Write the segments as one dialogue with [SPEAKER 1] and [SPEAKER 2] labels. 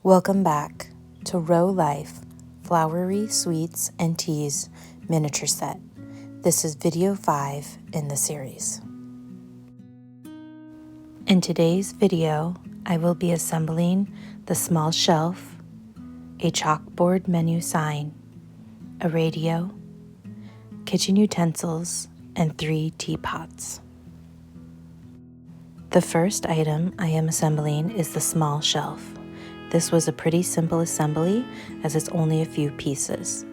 [SPEAKER 1] Welcome back to Rolife Flowery Sweets and Teas miniature set. This is video 5 in the series. In today's video, I will be assembling the small shelf, a chalkboard menu sign, a radio, kitchen utensils, and 3 teapots. The first item I am assembling is the small shelf. This was a pretty simple assembly as it's only a few pieces.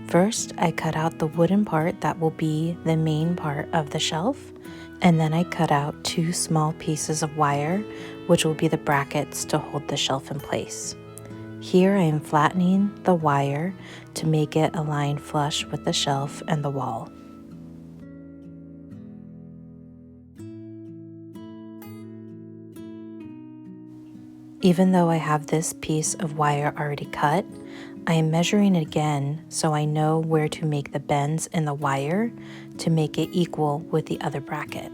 [SPEAKER 1] First, I cut out the wooden part that will be the main part of the shelf, and then I cut out 2 small pieces of wire, which will be the brackets to hold the shelf in place. Here I am flattening the wire to make it align flush with the shelf and the wall. Even though I have this piece of wire already cut, I am measuring it again so I know where to make the bends in the wire to make it equal with the other bracket.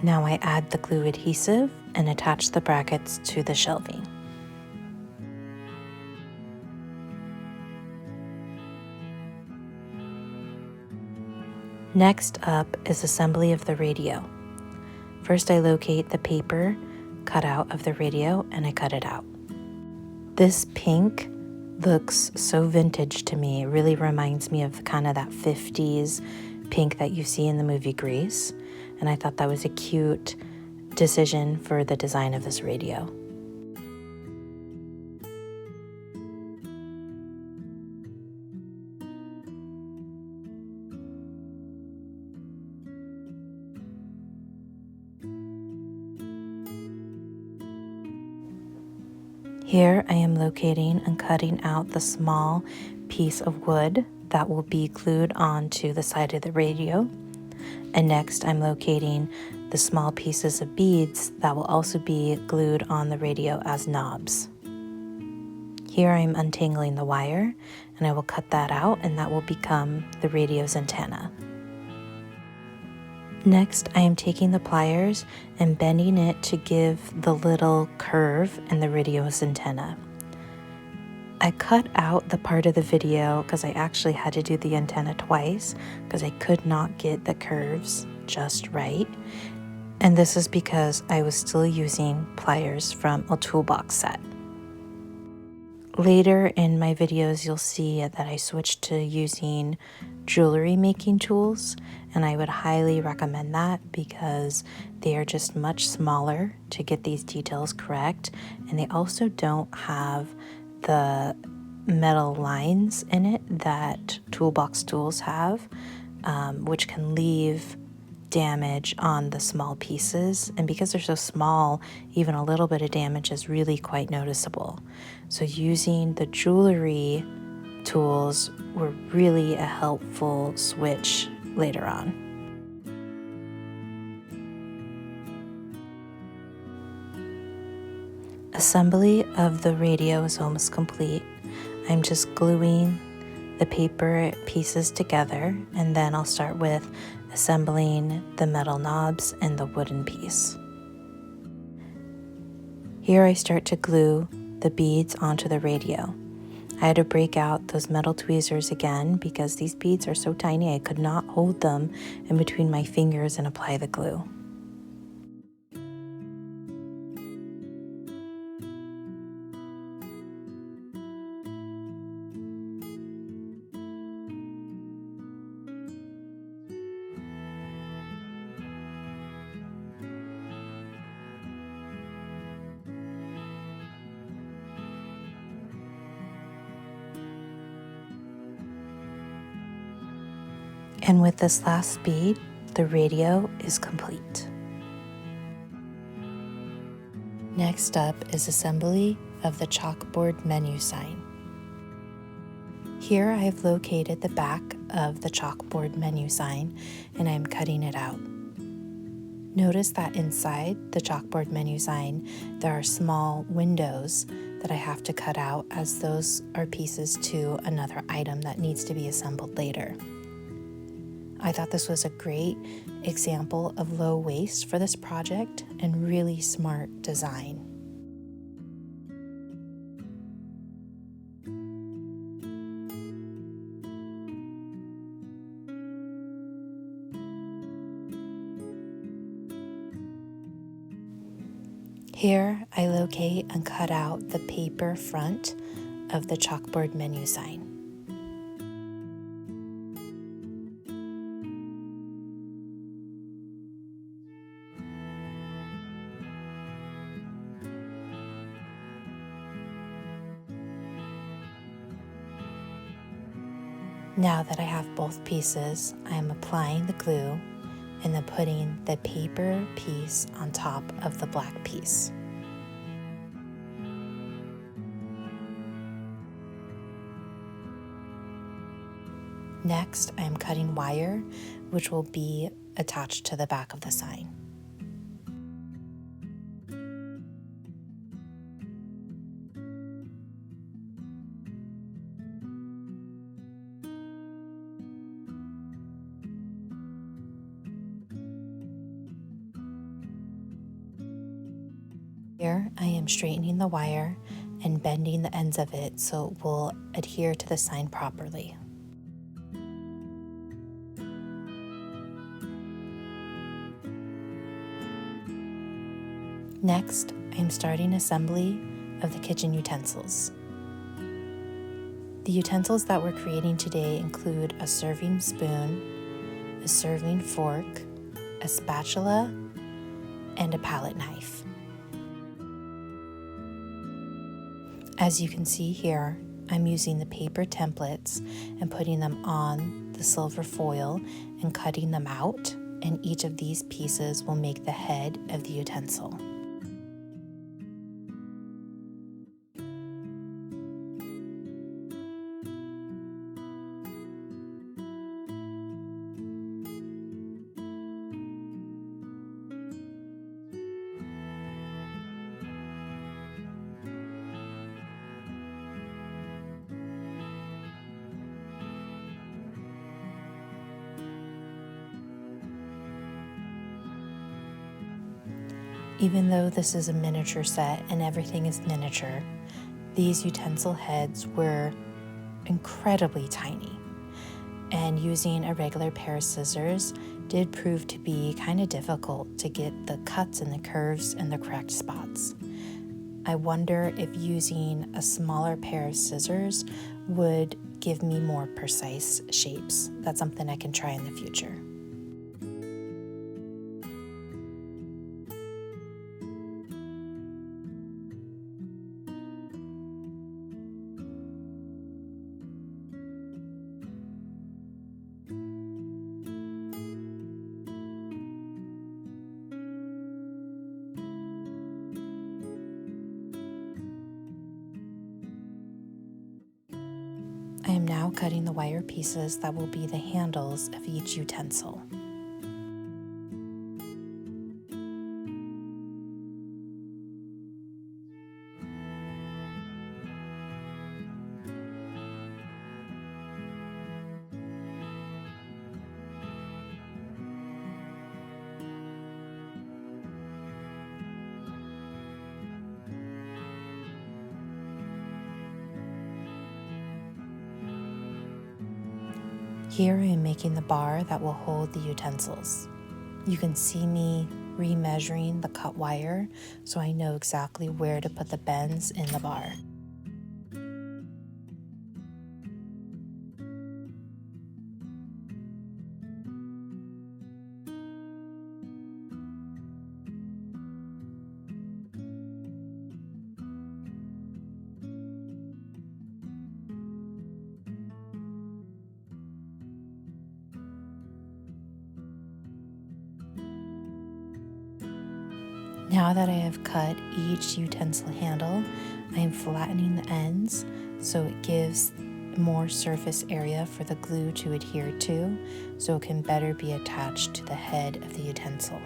[SPEAKER 1] Now I add the glue adhesive and attach the brackets to the shelving. Next up is assembly of the radio. First I locate the paper cutout of the radio and I cut it out. This pink looks so vintage to me. It really reminds me of kind of that 50s pink that you see in the movie Grease. And I thought that was a cute decision for the design of this radio. Here I am locating and cutting out the small piece of wood that will be glued onto the side of the radio. And next I'm locating the small pieces of beads that will also be glued on the radio as knobs. Here I'm untangling the wire and I will cut that out and that will become the radio's antenna. Next I am taking the pliers and bending it to give the little curve in the radio's antenna. I cut out the part of the video because I actually had to do the antenna twice because I could not get the curves just right. And this is because I was still using pliers from a toolbox set. Later in my videos, you'll see that I switched to using jewelry making tools, and I would highly recommend that because they are just much smaller to get these details correct, and they also don't have the metal lines in it that toolbox tools have, which can leave damage on the small pieces. And because they're so small, even a little bit of damage is really quite noticeable. So using the jewelry tools were really a helpful switch later on. Assembly of the radio is almost complete. I'm just gluing the paper pieces together, and then I'll start with assembling the metal knobs and the wooden piece. Here I start to glue the beads onto the radio. I had to break out those metal tweezers again because these beads are so tiny I could not hold them in between my fingers and apply the glue. And with this last bead, the radio is complete. Next up is assembly of the chalkboard menu sign. Here I have located the back of the chalkboard menu sign and I'm cutting it out. Notice that inside the chalkboard menu sign, there are small windows that I have to cut out, as those are pieces to another item that needs to be assembled later. I thought this was a great example of low waste for this project and really smart design. Here, I locate and cut out the paper front of the chalkboard menu sign. Now that I have both pieces, I am applying the glue and then putting the paper piece on top of the black piece. Next, I am cutting wire, which will be attached to the back of the sign. Here, I am straightening the wire and bending the ends of it so it will adhere to the sign properly. Next, I am starting assembly of the kitchen utensils. The utensils that we're creating today include a serving spoon, a serving fork, a spatula, and a palette knife. As you can see here, I'm using the paper templates and putting them on the silver foil and cutting them out, and each of these pieces will make the head of the utensil. Even though this is a miniature set and everything is miniature, these utensil heads were incredibly tiny, and using a regular pair of scissors did prove to be kind of difficult to get the cuts and the curves in the correct spots. I wonder if using a smaller pair of scissors would give me more precise shapes. That's something I can try in the future. I am now cutting the wire pieces that will be the handles of each utensil. Here I am making the bar that will hold the utensils. You can see me remeasuring the cut wire so I know exactly where to put the bends in the bar. Now that I have cut each utensil handle, I am flattening the ends so it gives more surface area for the glue to adhere to, so it can better be attached to the head of the utensil.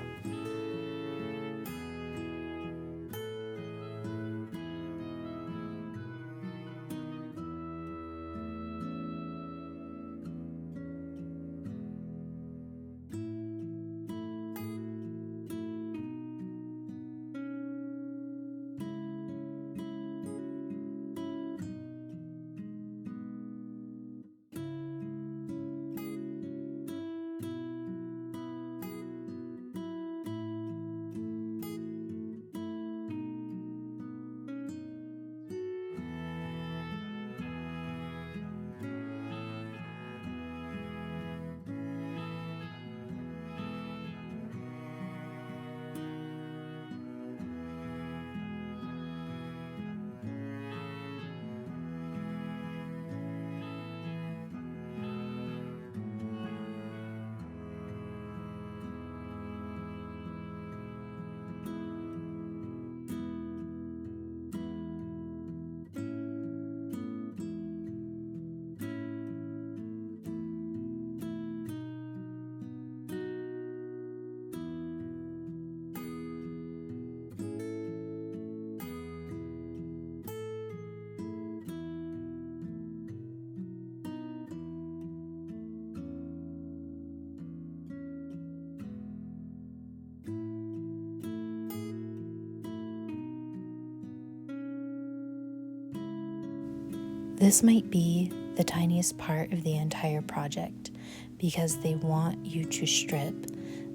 [SPEAKER 1] This might be the tiniest part of the entire project because they want you to strip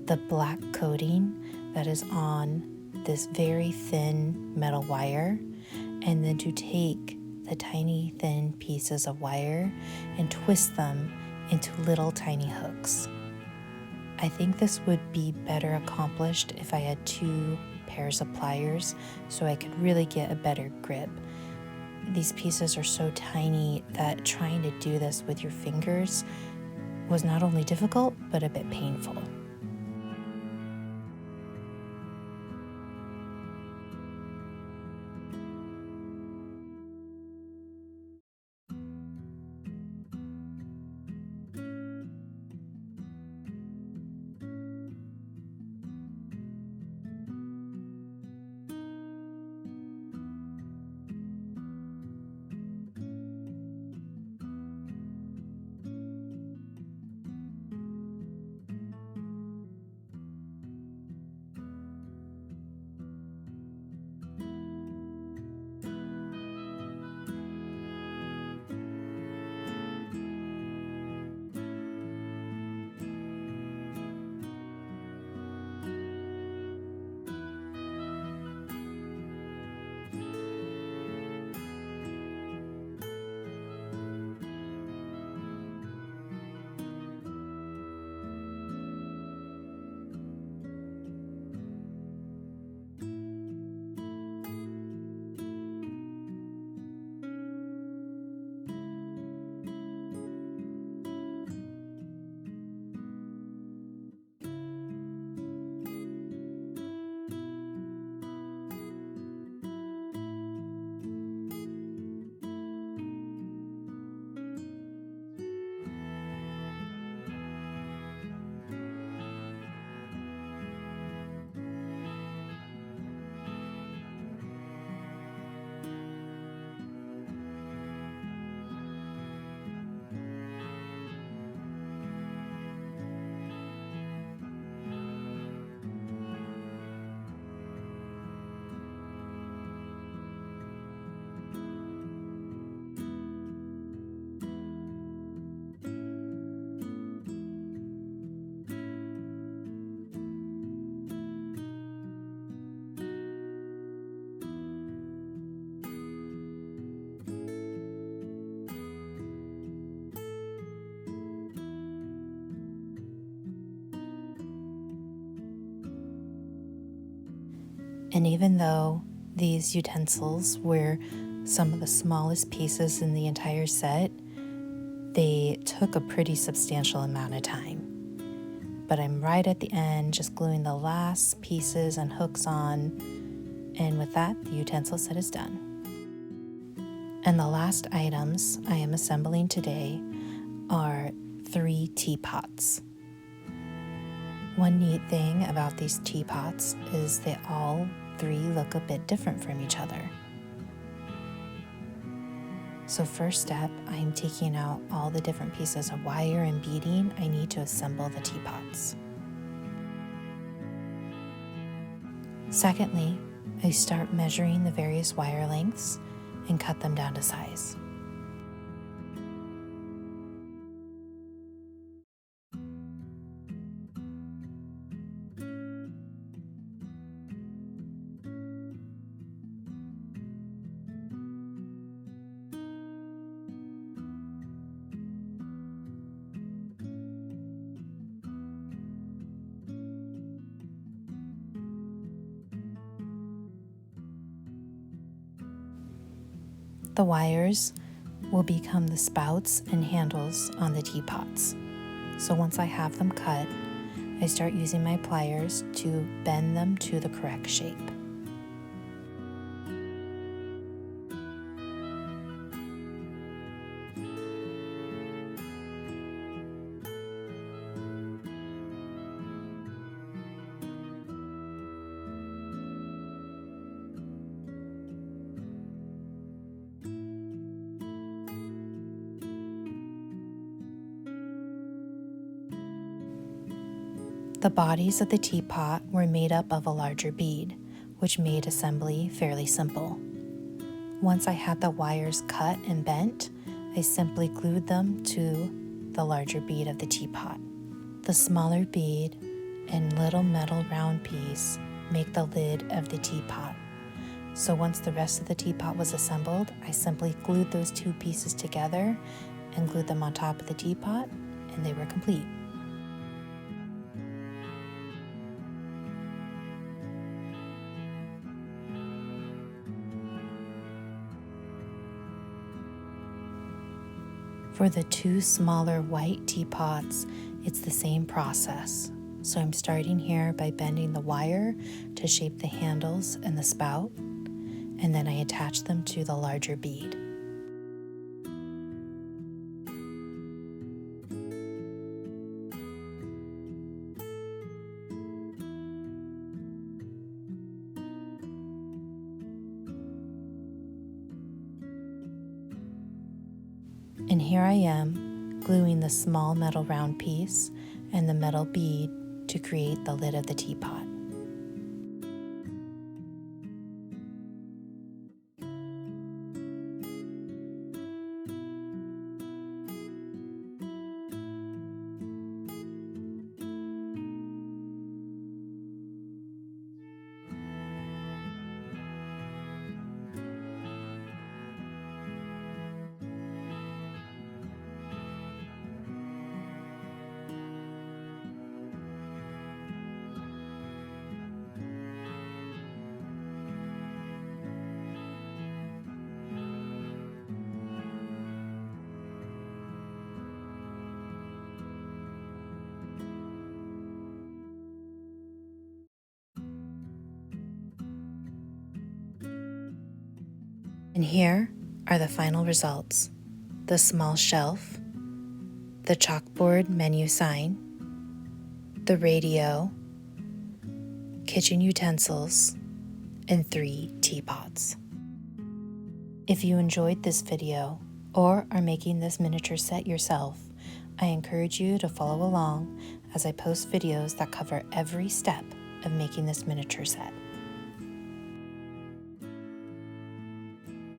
[SPEAKER 1] the black coating that is on this very thin metal wire, and then to take the tiny thin pieces of wire and twist them into little tiny hooks. I think this would be better accomplished if I had 2 pairs of pliers so I could really get a better grip. These pieces are so tiny that trying to do this with your fingers was not only difficult, but a bit painful. And even though these utensils were some of the smallest pieces in the entire set, they took a pretty substantial amount of time. But I'm right at the end, just gluing the last pieces and hooks on, and with that, the utensil set is done. And the last items I am assembling today are 3 teapots. One neat thing about these teapots is they all 3 look a bit different from each other. So first step, I'm taking out all the different pieces of wire and beading I need to assemble the teapots. Secondly, I start measuring the various wire lengths and cut them down to size. The wires will become the spouts and handles on the teapots. So once I have them cut, I start using my pliers to bend them to the correct shape. The bodies of the teapot were made up of a larger bead, which made assembly fairly simple. Once I had the wires cut and bent, I simply glued them to the larger bead of the teapot. The smaller bead and little metal round piece make the lid of the teapot. So once the rest of the teapot was assembled, I simply glued those two pieces together and glued them on top of the teapot, and they were complete. For the two smaller white teapots, it's the same process. So I'm starting here by bending the wire to shape the handles and the spout, and then I attach them to the larger bead. And here I am, gluing the small metal round piece and the metal bead to create the lid of the teapot. And here are the final results: the small shelf, the chalkboard menu sign, the radio, kitchen utensils, and 3 teapots. If you enjoyed this video or are making this miniature set yourself, I encourage you to follow along as I post videos that cover every step of making this miniature set.